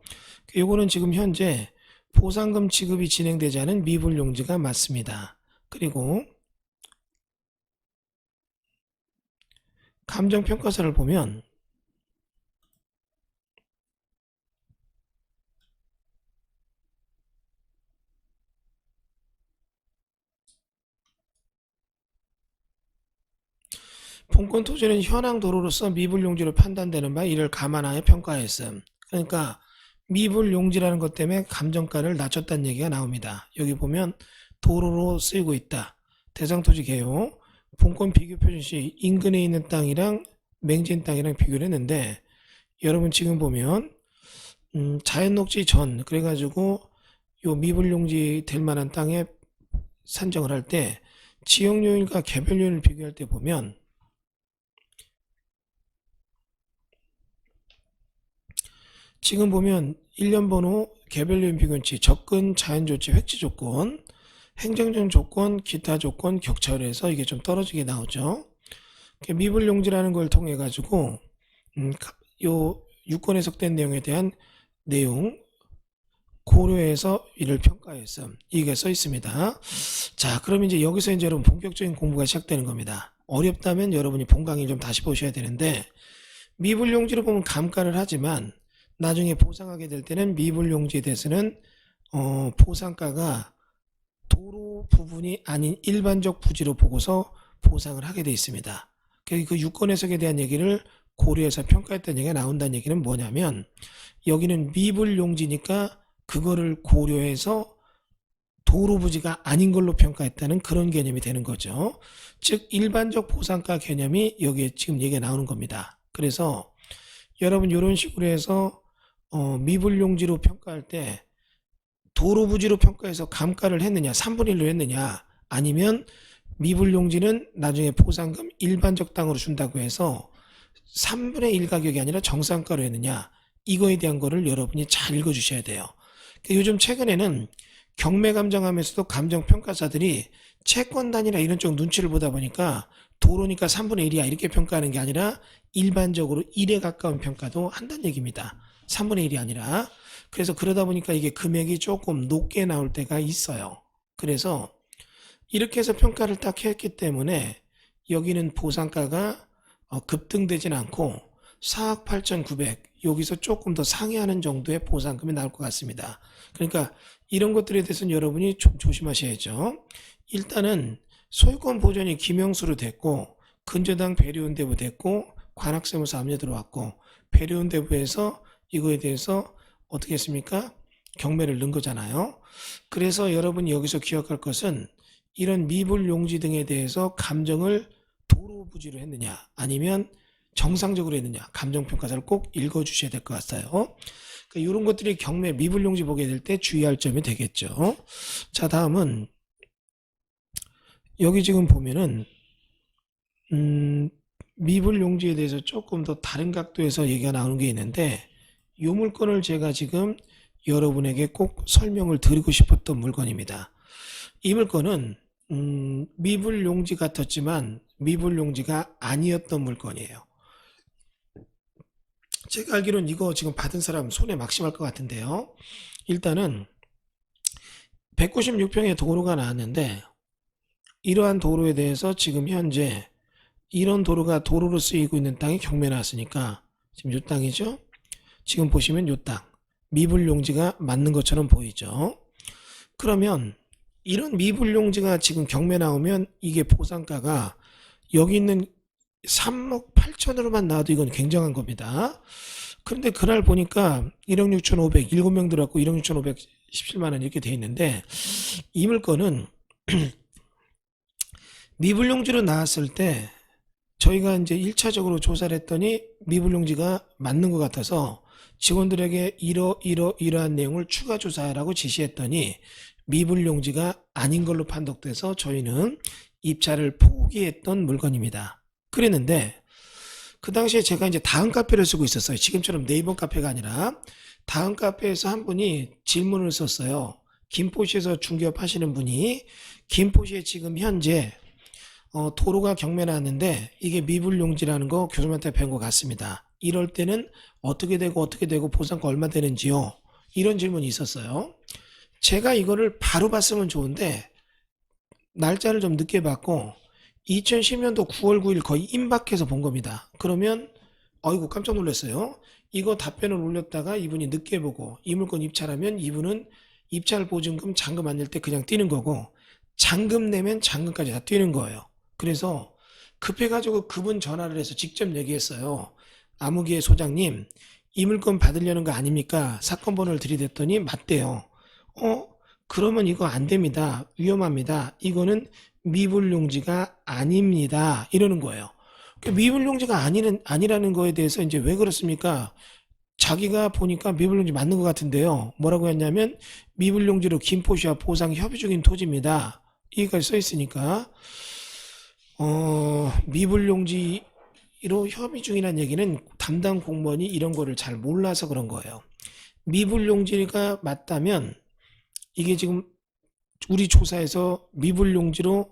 A: 요거는 지금 현재 보상금 지급이 진행되지 않은 미불용지가 맞습니다. 그리고 감정평가서를 보면 본권 토지는 현황 도로로서 미불용지로 판단되는 바 이를 감안하여 평가했음. 그러니까 미불용지라는 것 때문에 감정가를 낮췄다는 얘기가 나옵니다. 여기 보면 도로로 쓰이고 있다. 대상토지 개요. 본권 비교 표준 시 인근에 있는 땅이랑 맹진 땅이랑 비교를 했는데 여러분 지금 보면 자연녹지 전 그래가지고 요 미불용지 될 만한 땅에 산정을 할 때 지역요인과 개별요인을 비교할 때 보면 지금 보면 1년 번호 개별요인 비교치 접근 자연조치 획지 조건 행정적 조건 기타 조건 격차율에서 이게 좀 떨어지게 나오죠. 미불용지라는 걸 통해 가지고 요 유권 해석된 내용에 대한 내용 고려해서 이를 평가했음 이게 써 있습니다. 자, 그럼 이제 여기서 이제 여러분 본격적인 공부가 시작되는 겁니다. 어렵다면 여러분이 본 강의 좀 다시 보셔야 되는데 미불용지로 보면 감가를 하지만 나중에 보상하게 될 때는 미불용지에 대해서는 보상가가 도로 부분이 아닌 일반적 부지로 보고서 보상을 하게 되어 있습니다. 그 유권 해석에 대한 얘기를 고려해서 평가했다는 얘기가 나온다는 얘기는 뭐냐면 여기는 미불용지니까 그거를 고려해서 도로 부지가 아닌 걸로 평가했다는 그런 개념이 되는 거죠. 즉 일반적 보상가 개념이 여기에 지금 얘기가 나오는 겁니다. 그래서 여러분 이런 식으로 해서 미불용지로 평가할 때 도로 부지로 평가해서 감가를 했느냐, 3분의 1로 했느냐, 아니면 미불용지는 나중에 보상금 일반적 땅으로 준다고 해서 3분의 1 가격이 아니라 정상가로 했느냐, 이거에 대한 거를 여러분이 잘 읽어주셔야 돼요. 요즘 최근에는 경매 감정하면서도 감정평가사들이 채권 단위나 이런 쪽 눈치를 보다 보니까 도로니까 3분의 1이야 이렇게 평가하는 게 아니라 일반적으로 1에 가까운 평가도 한다는 얘기입니다. 3분의 1이 아니라. 그래서 그러다 보니까 이게 금액이 조금 높게 나올 때가 있어요. 그래서 이렇게 해서 평가를 딱 했기 때문에 여기는 보상가가 급등되진 않고 4억 8,900 여기서 조금 더 상회하는 정도의 보상금이 나올 것 같습니다. 그러니까 이런 것들에 대해서는 여러분이 좀 조심하셔야죠. 일단은 소유권 보존이 김영수로 됐고 근저당 배려운대부 됐고 관악세무서 압류 들어왔고 배려운대부에서 이거에 대해서 어떻게 했습니까? 경매를 넣은 거잖아요. 그래서 여러분이 여기서 기억할 것은 이런 미불용지 등에 대해서 감정을 도로부지로 했느냐 아니면 정상적으로 했느냐 감정평가서를 꼭 읽어주셔야 될 것 같아요. 그러니까 이런 것들이 경매 미불용지 보게 될 때 주의할 점이 되겠죠. 자, 다음은 여기 지금 보면은 미불용지에 대해서 조금 더 다른 각도에서 얘기가 나오는 게 있는데 이 물건을 제가 지금 여러분에게 꼭 설명을 드리고 싶었던 물건입니다. 이 물건은 미불용지 같았지만 미불용지가 아니었던 물건이에요. 제가 알기로는 이거 지금 받은 사람 손에 막심할 것 같은데요. 일단은 196평의 도로가 나왔는데 이러한 도로에 대해서 지금 현재 이런 도로가 도로로 쓰이고 있는 땅이 경매 나왔으니까 지금 이 땅이죠. 지금 보시면 이 땅 미불용지가 맞는 것처럼 보이죠. 그러면 이런 미불용지가 지금 경매 나오면 이게 보상가가 여기 있는 3억 8천으로만 나와도 이건 굉장한 겁니다. 그런데 그날 보니까 1억 6,500 7명 들어왔고 1억 6,500 17만원 이렇게 돼 있는데 이 물건은 미불용지로 나왔을 때 저희가 이제 1차적으로 조사를 했더니 미불용지가 맞는 것 같아서 직원들에게 이러한 내용을 추가 조사하라고 지시했더니 미불용지가 아닌 걸로 판독돼서 저희는 입찰을 포기했던 물건입니다. 그랬는데 그 당시에 제가 이제 다음 카페를 쓰고 있었어요. 지금처럼 네이버 카페가 아니라 다음 카페에서 한 분이 질문을 썼어요. 김포시에서 중개업 하시는 분이 김포시에 지금 현재 도로가 경매 나왔는데 이게 미불용지라는 거 교수님한테 배운 것 같습니다. 이럴 때는 어떻게 되고 보상가 얼마 되는지요? 이런 질문이 있었어요. 제가 이거를 바로 봤으면 좋은데 날짜를 좀 늦게 봤고 2010년도 9월 9일 거의 임박해서 본 겁니다. 그러면 어이구 깜짝 놀랐어요. 이거 답변을 올렸다가 이분이 늦게 보고 이 물건 입찰하면 이분은 입찰 보증금 잔금 안 낼 때 그냥 뛰는 거고 잔금 내면 잔금까지 다 뛰는 거예요. 그래서 급해가지고 그분 전화를 해서 직접 얘기했어요. 아무개 소장님 이 물건 받으려는 거 아닙니까? 사건 번호를 들이댔더니 맞대요. 그러면 이거 안 됩니다. 위험합니다. 이거는 미불용지가 아닙니다. 이러는 거예요. 미불용지가 아니라는 거에 대해서 이제 왜 그렇습니까? 자기가 보니까 미불용지 맞는 것 같은데요. 뭐라고 했냐면 미불용지로 김포시와 보상 협의 중인 토지입니다. 여기까지 써 있으니까 미불용지로 협의 중이라는 얘기는 담당 공무원이 이런 거를 잘 몰라서 그런 거예요. 미불용지가 맞다면 이게 지금 우리 조사에서 미불용지로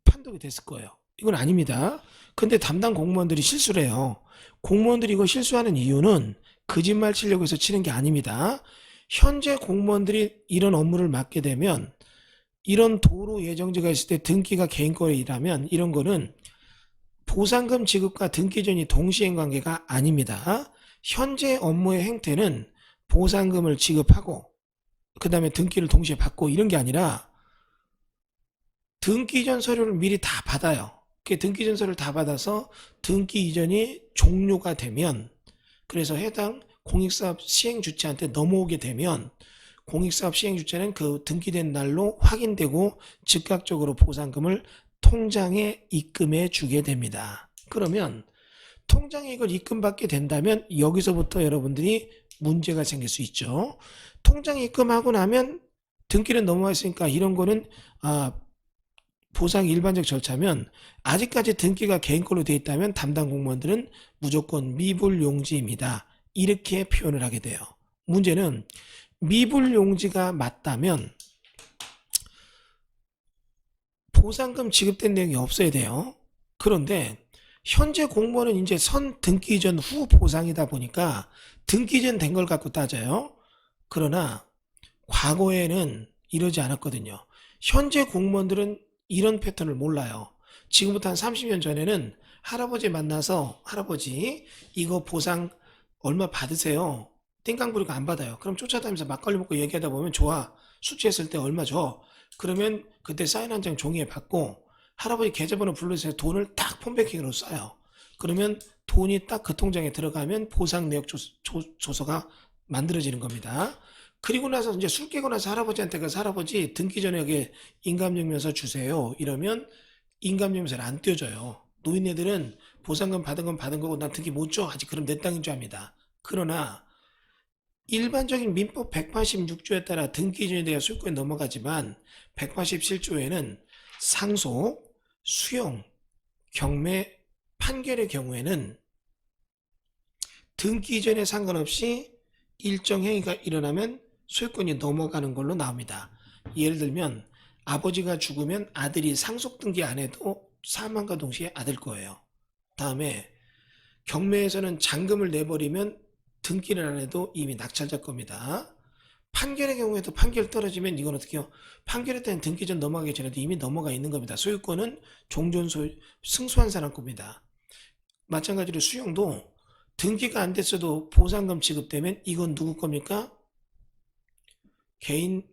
A: 판독이 됐을 거예요. 이건 아닙니다. 근데 담당 공무원들이 실수를 해요. 공무원들이 이거 실수하는 이유는 거짓말 치려고 해서 치는 게 아닙니다. 현재 공무원들이 이런 업무를 맡게 되면 이런 도로 예정지가 있을 때 등기가 개인 거래라면 이런 거는 보상금 지급과 등기 전이 동시행 관계가 아닙니다. 현재 업무의 행태는 보상금을 지급하고 그 다음에 등기를 동시에 받고 이런 게 아니라 등기 이전 서류를 미리 다 받아요. 그 등기 이전 서류를 다 받아서 등기 이전이 종료가 되면 그래서 해당 공익사업 시행주체한테 넘어오게 되면 공익사업 시행주체는 그 등기된 날로 확인되고 즉각적으로 보상금을 통장에 입금해 주게 됩니다. 그러면 통장에 이걸 입금받게 된다면 여기서부터 여러분들이 문제가 생길 수 있죠. 통장 입금하고 나면 등기는 넘어왔으니까 이런 거는 보상 일반적 절차면 아직까지 등기가 개인 걸로 되어 있다면 담당 공무원들은 무조건 미불용지입니다. 이렇게 표현을 하게 돼요. 문제는 미불용지가 맞다면 보상금 지급된 내용이 없어야 돼요. 그런데 현재 공무원은 이제 선 등기 전 후 보상이다 보니까 등기 전 된 걸 갖고 따져요. 그러나 과거에는 이러지 않았거든요. 현재 공무원들은 이런 패턴을 몰라요. 지금부터 한 30년 전에는 할아버지 만나서 할아버지 이거 보상 얼마 받으세요? 땡깡 부리고 안 받아요. 그럼 쫓아다니면서 막걸리 먹고 얘기하다 보면 좋아. 수치했을 때 얼마 줘? 그러면 그때 사인 한 장 종이에 받고 할아버지 계좌번호 불러주세요. 돈을 딱 폰뱅킹으로 써요. 그러면 돈이 딱 그 통장에 들어가면 보상 내역 조서가 만들어지는 겁니다. 그리고 나서 이제 술 깨고 나서 할아버지한테 가서 할아버지 등기 전에 여기 인감증명서 주세요. 이러면 인감증명서를 안 떼어줘요. 노인네들은 보상금 받은 건 받은 거고 난 등기 못 줘. 아직 그럼 내 땅인 줄 압니다. 그러나 일반적인 민법 186조에 따라 등기 기준에 대해 소유권이 넘어가지만 187조에는 상속, 수용, 경매, 판결의 경우에는 등기 이전에 상관없이 일정 행위가 일어나면 소유권이 넘어가는 걸로 나옵니다. 예를 들면 아버지가 죽으면 아들이 상속 등기 안 해도 사망과 동시에 아들 거예요. 다음에 경매에서는 잔금을 내버리면 등기를 안 해도 이미 낙찰자 겁니다. 판결의 경우에도 판결 떨어지면 이건 어떻게 해요? 판결에 따른 등기 전 넘어가기 전에도 이미 넘어가 있는 겁니다. 소유권은 종전소유 승소한 사람 겁니다. 마찬가지로 수용도 등기가 안 됐어도 보상금 지급되면 이건 누구 겁니까? 개인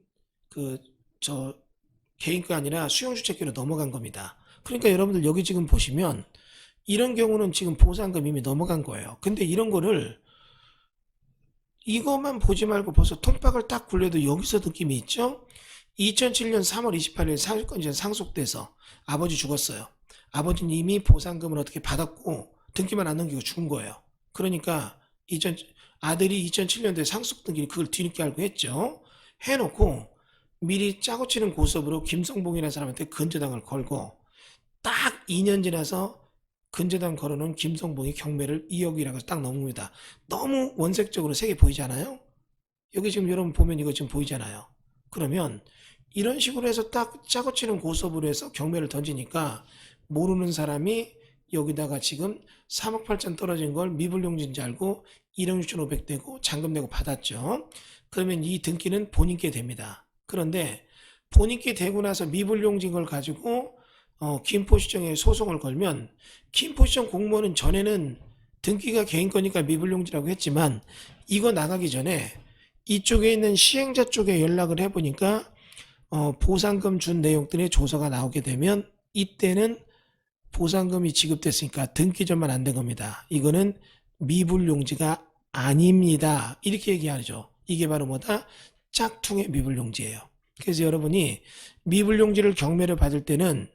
A: 개인 거 아니라 수용주체권으로 넘어간 겁니다. 그러니까 여러분들 여기 지금 보시면 이런 경우는 지금 보상금 이미 넘어간 거예요. 근데 이런 거를 이것만 보지 말고 벌써 통박을 딱 굴려도 여기서 느낌이 있죠? 2007년 3월 28일 사유권이 상속돼서 아버지 죽었어요. 아버지는 이미 보상금을 어떻게 받았고 등기만 안 넘기고 죽은 거예요. 그러니까 아들이 2007년도에 상속 등기를 그걸 뒤늦게 알고 했죠. 해놓고 미리 짜고 치는 고소업으로 김성봉이라는 사람한테 근저당을 걸고 딱 2년 지나서 근저당 걸어놓은 김성봉이 경매를 2억이라고 딱 넘깁니다. 너무 원색적으로 세게 보이지 않아요? 여기 지금 여러분 보면 이거 지금 보이잖아요. 그러면 이런 식으로 해서 딱 짜고 치는 고소업으로 해서 경매를 던지니까 모르는 사람이 여기다가 지금 3억 8천 떨어진 걸 미불용지인지 알고 1억 6천 5백 내고 잔금 내고 받았죠. 그러면 이 등기는 본인께 됩니다. 그런데 본인께 되고 나서 미불용지인 걸 가지고 김포시청에 소송을 걸면 김포시청 공무원은 전에는 등기가 개인 거니까 미불용지라고 했지만 이거 나가기 전에 이쪽에 있는 시행자 쪽에 연락을 해보니까 보상금 준 내용들의 조서가 나오게 되면 이때는 보상금이 지급됐으니까 등기 전만 안 된 겁니다. 이거는 미불용지가 아닙니다. 이렇게 얘기하죠. 이게 바로 뭐다? 짝퉁의 미불용지예요. 그래서 여러분이 미불용지를 경매를 받을 때는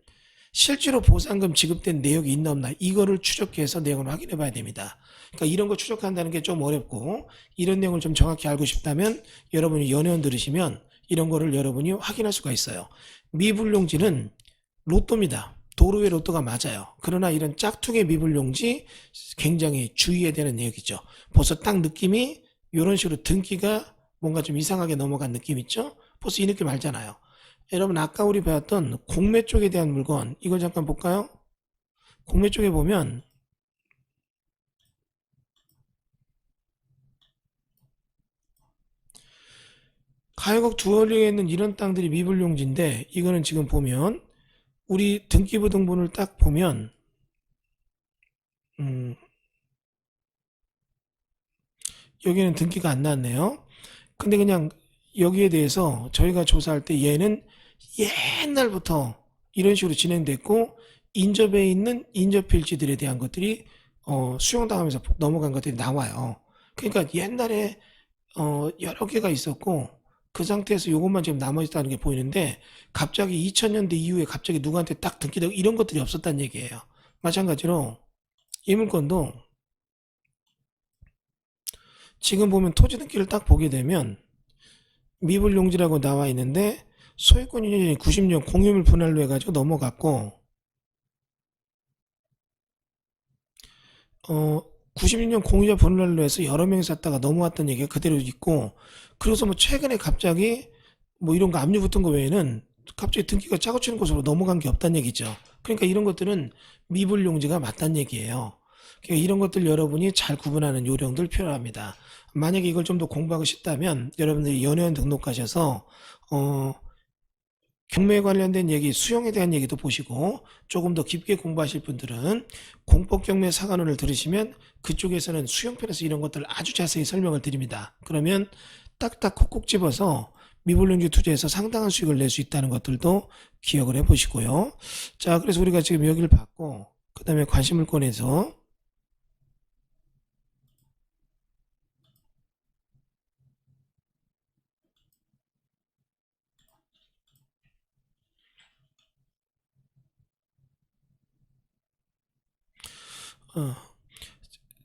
A: 실제로 보상금 지급된 내역이 있나 없나 이거를 추적해서 내용을 확인해 봐야 됩니다. 그러니까 이런 거 추적한다는 게 좀 어렵고 이런 내용을 좀 정확히 알고 싶다면 여러분이 연회원 들으시면 이런 거를 여러분이 확인할 수가 있어요. 미불용지는 로또입니다. 도로의 로또가 맞아요. 그러나 이런 짝퉁의 미불용지 굉장히 주의해야 되는 내용이죠. 벌써 딱 느낌이 이런 식으로 등기가 뭔가 좀 이상하게 넘어간 느낌 있죠? 벌써 이 느낌 알잖아요. 여러분 아까 우리 배웠던 공매 쪽에 대한 물건 이걸 잠깐 볼까요? 공매 쪽에 보면 가요곡 두월리에 있는 이런 땅들이 미불용지인데 이거는 지금 보면 우리 등기부 등본을 딱 보면 여기는 등기가 안 나왔네요. 근데 그냥 여기에 대해서 저희가 조사할 때 얘는 옛날부터 이런 식으로 진행됐고 인접해 있는 인접필지들에 대한 것들이 수용당하면서 넘어간 것들이 나와요. 그러니까 옛날에 여러 개가 있었고 그 상태에서 이것만 지금 남아있다는 게 보이는데 갑자기 2000년대 이후에 갑자기 누구한테 딱 등기되고 이런 것들이 없었다는 얘기예요. 마찬가지로 이 물건도 지금 보면 토지 등기를 딱 보게 되면 미불용지라고 나와 있는데 소유권 유년이 90년 공유물 분할로 해가지고 넘어갔고 96년 공유자 분할로 해서 여러 명이 샀다가 넘어왔던 얘기가 그대로 있고 그래서 뭐 최근에 갑자기 뭐 이런 거 압류 붙은 거 외에는 갑자기 등기가 짜고 치는 곳으로 넘어간 게 없다는 얘기죠. 그러니까 이런 것들은 미불용지가 맞다는 얘기예요. 그러니까 이런 것들 여러분이 잘 구분하는 요령들 필요합니다. 만약에 이걸 좀 더 공부하고 싶다면 여러분들이 연회원 등록하셔서 경매에 관련된 얘기, 수용에 대한 얘기도 보시고 조금 더 깊게 공부하실 분들은 공법경매 사관원을 들으시면 그쪽에서는 수용편에서 이런 것들을 아주 자세히 설명을 드립니다. 그러면 딱딱 콕콕 집어서 미불용지 투자에서 상당한 수익을 낼 수 있다는 것들도 기억을 해 보시고요. 자, 그래서 우리가 지금 여기를 봤고 그 다음에 관심물권에서 어,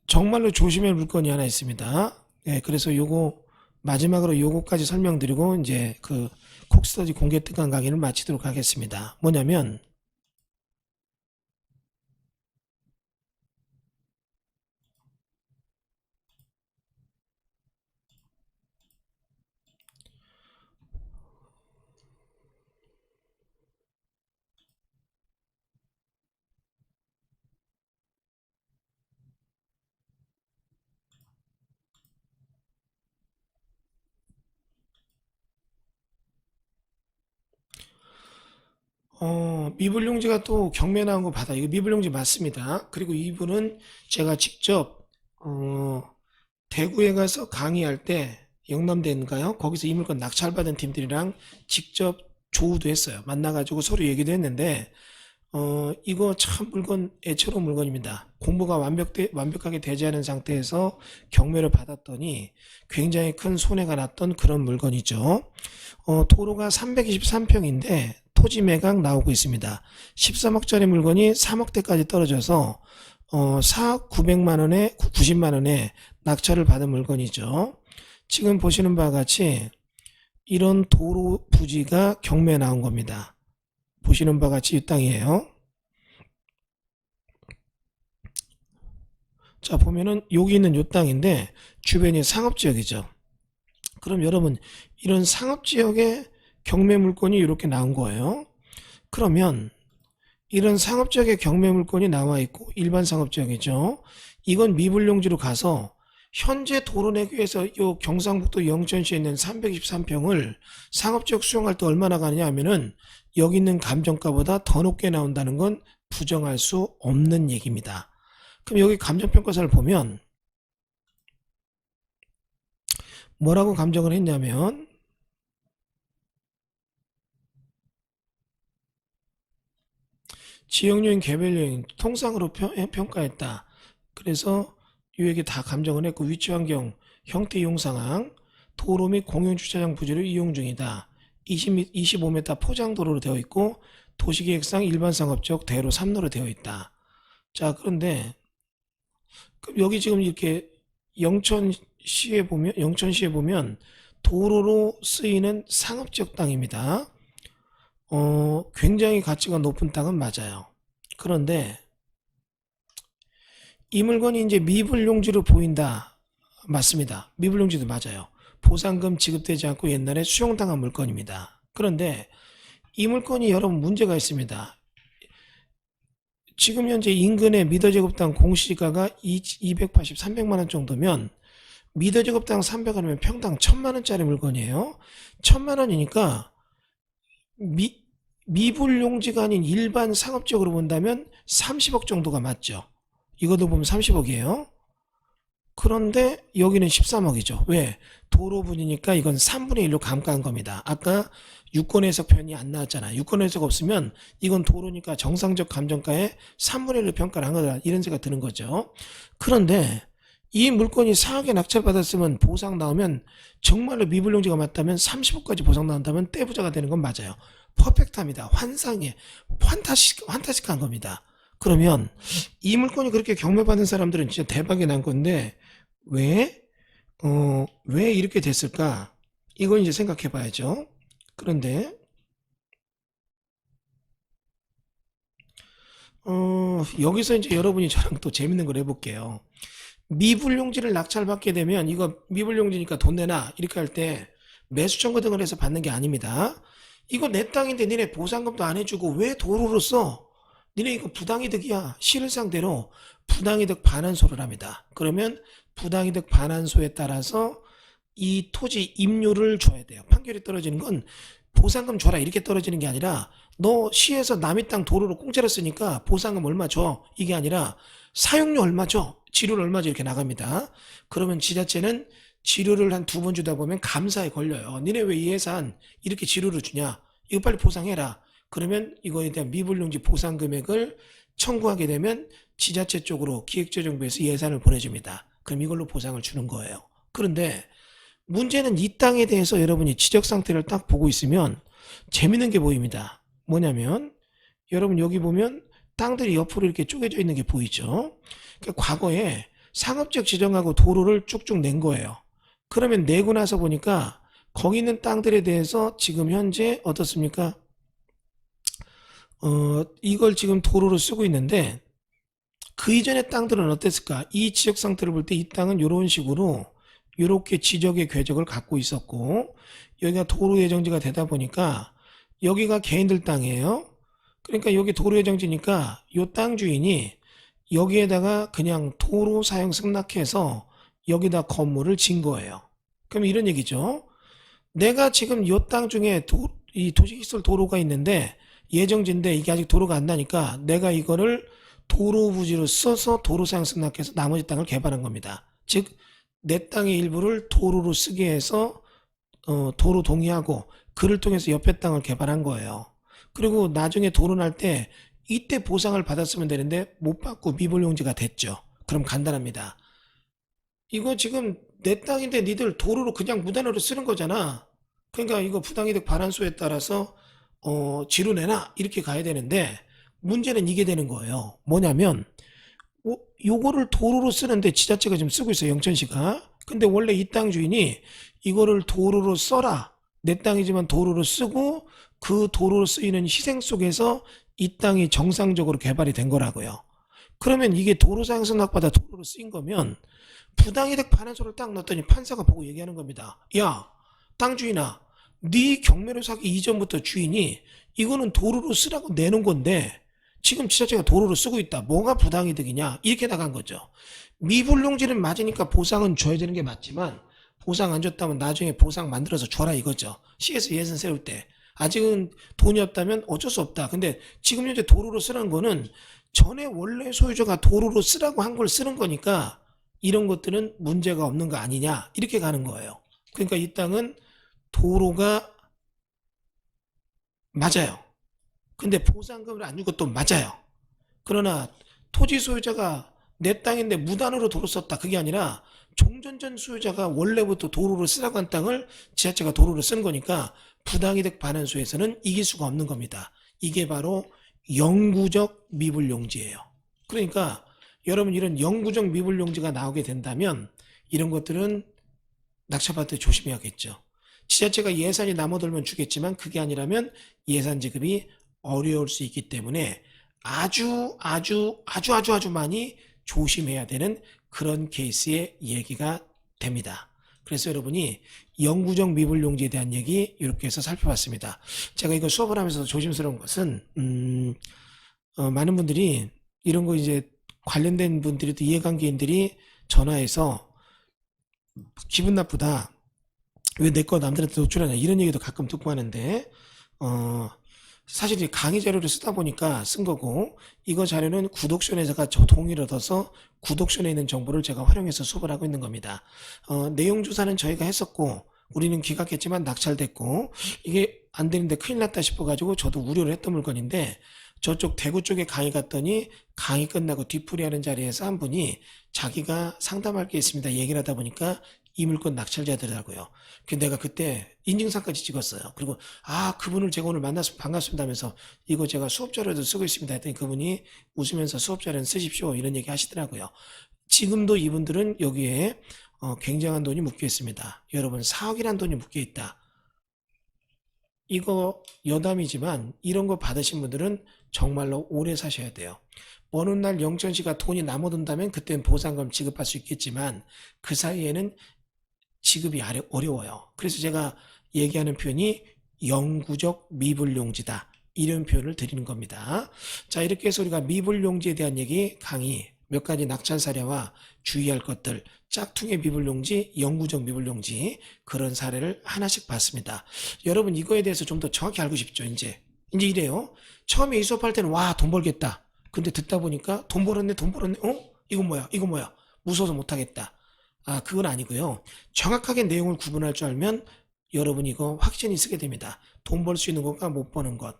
A: 정말로 조심할 물건이 하나 있습니다. 예, 그래서 요거 마지막으로 요거까지 설명드리고 이제 그 콕스터디 공개 특강 강의를 마치도록 하겠습니다. 뭐냐면 미불용지가 또 경매 나온 거 받아. 이거 미불용지 맞습니다. 그리고 이분은 제가 직접 대구에 가서 강의할 때 영남대인가요? 거기서 이 물건 낙찰받은 팀들이랑 직접 조우도 했어요. 만나가지고 서로 얘기도 했는데 이거 참 물건 애처로운 물건입니다. 공부가 완벽하게 되지 않은 상태에서 경매를 받았더니 굉장히 큰 손해가 났던 그런 물건이죠. 도로가 323평인데 토지 매각 나오고 있습니다. 13억짜리 물건이 3억대까지 떨어져서 4억 900만 원에 90만 원에 낙찰을 받은 물건이죠. 지금 보시는 바와 같이 이런 도로 부지가 경매에 나온 겁니다. 보시는 바와 같이 이 땅이에요. 자, 보면은 여기 있는 이 땅인데 주변이 상업지역이죠. 그럼 여러분 이런 상업지역에 경매 물건이 이렇게 나온 거예요. 그러면 이런 상업지역에 경매 물건이 나와 있고 일반 상업지역이죠. 이건 미불용지로 가서 현재 도로 내기 위해서 이 경상북도 영천시에 있는 323평을 상업지역 수용할 때 얼마나 가느냐 하면은 여기 있는 감정가보다 더 높게 나온다는 건 부정할 수 없는 얘기입니다. 그럼 여기 감정평가서를 보면 뭐라고 감정을 했냐면 지역요인, 개별요인 통상으로 평가했다. 그래서 이에게 다 감정을 했고 위치환경, 형태 이용 상황, 도로 및 공용주차장 부지를 이용 중이다. 25m 포장도로로 되어 있고 도시계획상 일반상업적 대로 3로로 되어 있다. 자, 그런데 여기 지금 이렇게 영천시에 보면 도로로 쓰이는 상업지역 땅입니다. 굉장히 가치가 높은 땅은 맞아요. 그런데 이 물건이 이제 미불용지로 보인다. 맞습니다. 미불용지도 맞아요. 보상금 지급되지 않고 옛날에 수용당한 물건입니다. 그런데 이 물건이 여러분 문제가 있습니다. 지금 현재 인근의 미터제곱당 공시가가 280, 300만 원 정도면 미터제곱당 300원이면 평당 1000만 원짜리 물건이에요. 1000만 원이니까 미불용지가 아닌 일반 상업적으로 본다면 30억 정도가 맞죠. 이것도 보면 30억이에요. 그런데 여기는 13억이죠. 왜? 도로 분이니까 이건 3분의 1로 감가한 겁니다. 아까 유권 해석 편이 안 나왔잖아. 유권 해석 없으면 이건 도로니까 정상적 감정가에 3분의 1로 평가를 한 거다. 이런 생각 드는 거죠. 그런데 이 물건이 4억에 낙찰받았으면 보상 나오면 정말로 미불용지가 맞다면 30억까지 보상 나온다면 떼부자가 되는 건 맞아요. 퍼펙트합니다. 환상의 환타식한 겁니다. 그러면 이 물건이 그렇게 경매받은 사람들은 진짜 대박이 난 건데 왜 왜 이렇게 됐을까? 이건 이제 생각해 봐야죠. 그런데, 여기서 이제 여러분이 저랑 또 재밌는 걸 해볼게요. 미불용지를 낙찰받게 되면 이거 미불용지니까 돈 내놔 이렇게 할 때 매수 청구 등을 해서 받는 게 아닙니다. 이거 내 땅인데 니네 보상금도 안 해주고 왜 도로로 써? 니네 이거 부당이득이야. 실상대로 부당이득 반환소를 합니다. 그러면 부당이득 반환소에 따라서 이 토지 임료를 줘야 돼요. 판결이 떨어지는 건 보상금 줘라 이렇게 떨어지는 게 아니라 너 시에서 남의 땅 도로로 공짜로 쓰니까 보상금 얼마 줘 이게 아니라 사용료 얼마 줘 지료를 얼마 줘 이렇게 나갑니다. 그러면 지자체는 지료를 한 두 번 주다 보면 감사에 걸려요. 니네 왜 이 예산 이렇게 지료를 주냐 이거 빨리 보상해라. 그러면 이거에 대한 미불용지 보상 금액을 청구하게 되면 지자체 쪽으로 기획재정부에서 예산을 보내줍니다. 그럼 이걸로 보상을 주는 거예요. 그런데 문제는 이 땅에 대해서 여러분이 지적 상태를 딱 보고 있으면 재밌는 게 보입니다. 뭐냐면 여러분 여기 보면 땅들이 옆으로 이렇게 쪼개져 있는 게 보이죠. 그러니까 과거에 상업지역 지정하고 도로를 쭉쭉 낸 거예요. 그러면 내고 나서 보니까 거기 있는 땅들에 대해서 지금 현재 어떻습니까? 이걸 지금 도로로 쓰고 있는데 그 이전의 땅들은 어땠을까? 이 지적 상태를 볼 때 이 땅은 이런 식으로 이렇게 지적의 궤적을 갖고 있었고 여기가 도로 예정지가 되다 보니까 여기가 개인들 땅이에요. 그러니까 여기 도로 예정지니까 이 땅 주인이 여기에다가 그냥 도로 사용 승낙해서 여기다 건물을 진 거예요. 그럼 이런 얘기죠. 내가 지금 이 땅 중에 이 도시시설 도로가 있는데 예정지인데 이게 아직 도로가 안 나니까 내가 이거를 도로 부지로 써서 도로 사용 승낙해서 나머지 땅을 개발한 겁니다. 즉 내 땅의 일부를 도로로 쓰게 해서 도로 동의하고 그를 통해서 옆에 땅을 개발한 거예요. 그리고 나중에 도로 날 때 이때 보상을 받았으면 되는데 못 받고 미불용지가 됐죠. 그럼 간단합니다. 이거 지금 내 땅인데 니들 도로로 그냥 무단으로 쓰는 거잖아. 그러니까 이거 부당이득 반환수에 따라서 지로 내놔 이렇게 가야 되는데 문제는 이게 되는 거예요. 뭐냐면 요거를 도로로 쓰는데 지자체가 지금 쓰고 있어요. 영천시가. 근데 원래 이 땅 주인이 이거를 도로로 써라. 내 땅이지만 도로로 쓰고 그 도로로 쓰이는 희생 속에서 이 땅이 정상적으로 개발이 된 거라고요. 그러면 이게 도로 사용 승낙받아 도로로 쓰인 거면 부당이득 반환소를 딱 넣었더니 판사가 보고 얘기하는 겁니다. 야, 땅 주인아, 네 경매로 사기 이전부터 주인이 이거는 도로로 쓰라고 내놓은 건데 지금 지자체가 도로로 쓰고 있다. 뭐가 부당이득이냐? 이렇게 나간 거죠. 미불용지는 맞으니까 보상은 줘야 되는 게 맞지만 보상 안 줬다면 나중에 보상 만들어서 줘라 이거죠. 시에서 예산 세울 때. 아직은 돈이 없다면 어쩔 수 없다. 근데 지금 현재 도로로 쓰라는 거는 전에 원래 소유자가 도로로 쓰라고 한 걸 쓰는 거니까 이런 것들은 문제가 없는 거 아니냐 이렇게 가는 거예요. 그러니까 이 땅은 도로가 맞아요. 근데 보상금을 안 준 것도 맞아요. 그러나 토지 소유자가 내 땅인데 무단으로 도로 썼다. 그게 아니라 종전전 소유자가 원래부터 도로로 쓰라고 한 땅을 지자체가 도로로 쓴 거니까 부당이득 반환수에서는 이길 수가 없는 겁니다. 이게 바로 영구적 미불용지예요. 그러니까 여러분 이런 영구적 미불용지가 나오게 된다면 이런 것들은 낙찰받을 때 조심해야겠죠. 지자체가 예산이 남아돌면 주겠지만 그게 아니라면 예산 지급이 어려울 수 있기 때문에 아주 많이 조심해야 되는 그런 케이스의 얘기가 됩니다. 그래서 여러분이 영구적 미불용지에 대한 얘기 이렇게 해서 살펴봤습니다. 제가 이거 수업을 하면서 조심스러운 것은 많은 분들이 이런 거 이제 관련된 분들이 또 이해관계인들이 전화해서 기분 나쁘다. 왜 내 거 남들한테 노출하냐 이런 얘기도 가끔 듣고 하는데 사실 이 강의 자료를 쓰다 보니까 쓴 거고 이거 자료는 구독션에서가 저 동의를 얻어서 구독션에 있는 정보를 제가 활용해서 수업을 하고 있는 겁니다. 내용 조사는 저희가 했었고 우리는 기각했지만 낙찰됐고 이게 안 되는데 큰일 났다 싶어가지고 저도 우려를 했던 물건인데 저쪽 대구 쪽에 강의 갔더니 강의 끝나고 뒤풀이하는 자리에서 한 분이 자기가 상담할 게 있습니다 얘기를 하다 보니까 이 물건 낙찰자더라고요. 내가 그때 인증사까지 찍었어요. 그리고 그분을 제가 오늘 만나서 반갑습니다 하면서 이거 제가 수업자료도 쓰고 있습니다 했더니 그분이 웃으면서 수업자료는 쓰십시오 이런 얘기 하시더라고요. 지금도 이분들은 여기에 굉장한 돈이 묶여 있습니다. 여러분 4억이란 돈이 묶여 있다. 이거 여담이지만 이런 거 받으신 분들은 정말로 오래 사셔야 돼요. 어느 날 영천 씨가 돈이 남아돈다면 그때는 보상금 지급할 수 있겠지만 그 사이에는 지급이 어려워요. 그래서 제가 얘기하는 표현이 영구적 미불용지다. 이런 표현을 드리는 겁니다. 자, 이렇게 해서 우리가 미불용지에 대한 얘기 강의 몇 가지 낙찰 사례와 주의할 것들, 짝퉁의 미불용지, 영구적 미불용지 그런 사례를 하나씩 봤습니다. 여러분 이거에 대해서 좀 더 정확히 알고 싶죠? 이제 이래요. 처음에 이 수업할 때는 와, 돈 벌겠다. 근데 듣다 보니까 돈 벌었네, 돈 벌었네. 이건 뭐야? 이건 뭐야? 무서워서 못하겠다. 아, 그건 아니고요. 정확하게 내용을 구분할 줄 알면 여러분 이거 확신이 쓰게 됩니다. 돈 벌 수 있는 것과 못 버는 것.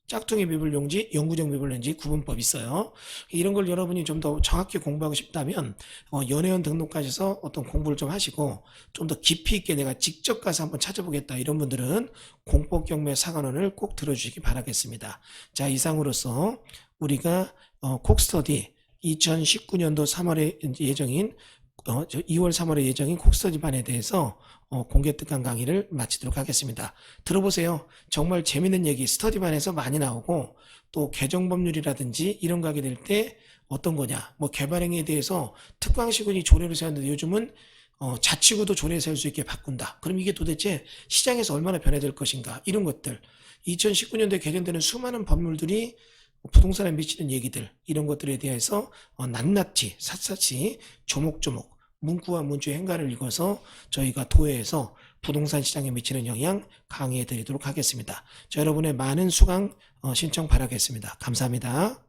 A: 짝퉁의 미불용지, 영구적 미불용지 구분법 있어요. 이런 걸 여러분이 좀 더 정확히 공부하고 싶다면 연회원 등록하셔서 어떤 공부를 좀 하시고 좀 더 깊이 있게 내가 직접 가서 한번 찾아보겠다 이런 분들은 공법경매 사관원을 꼭 들어주시기 바라겠습니다. 자, 이상으로서 우리가 콕스터디 2019년도 3월에 예정인 2월 3월에 예정인 콕스터디반에 대해서 공개 특강 강의를 마치도록 하겠습니다. 들어보세요. 정말 재밌는 얘기 스터디반에서 많이 나오고 또 개정법률이라든지 이런 거 하게 될 때 어떤 거냐 뭐 개발행위에 대해서 특광시군이 조례를 세웠는데 요즘은 자치구도 조례 세울 수 있게 바꾼다. 그럼 이게 도대체 시장에서 얼마나 변화될 것인가 이런 것들 2019년도에 개정되는 수많은 법률들이 부동산에 미치는 얘기들 이런 것들에 대해서 낱낱이 샅샅이 조목조목 문구와 문주의 행가를 읽어서 저희가 도회에서 부동산 시장에 미치는 영향 강의해 드리도록 하겠습니다. 자, 여러분의 많은 수강 신청 바라겠습니다. 감사합니다.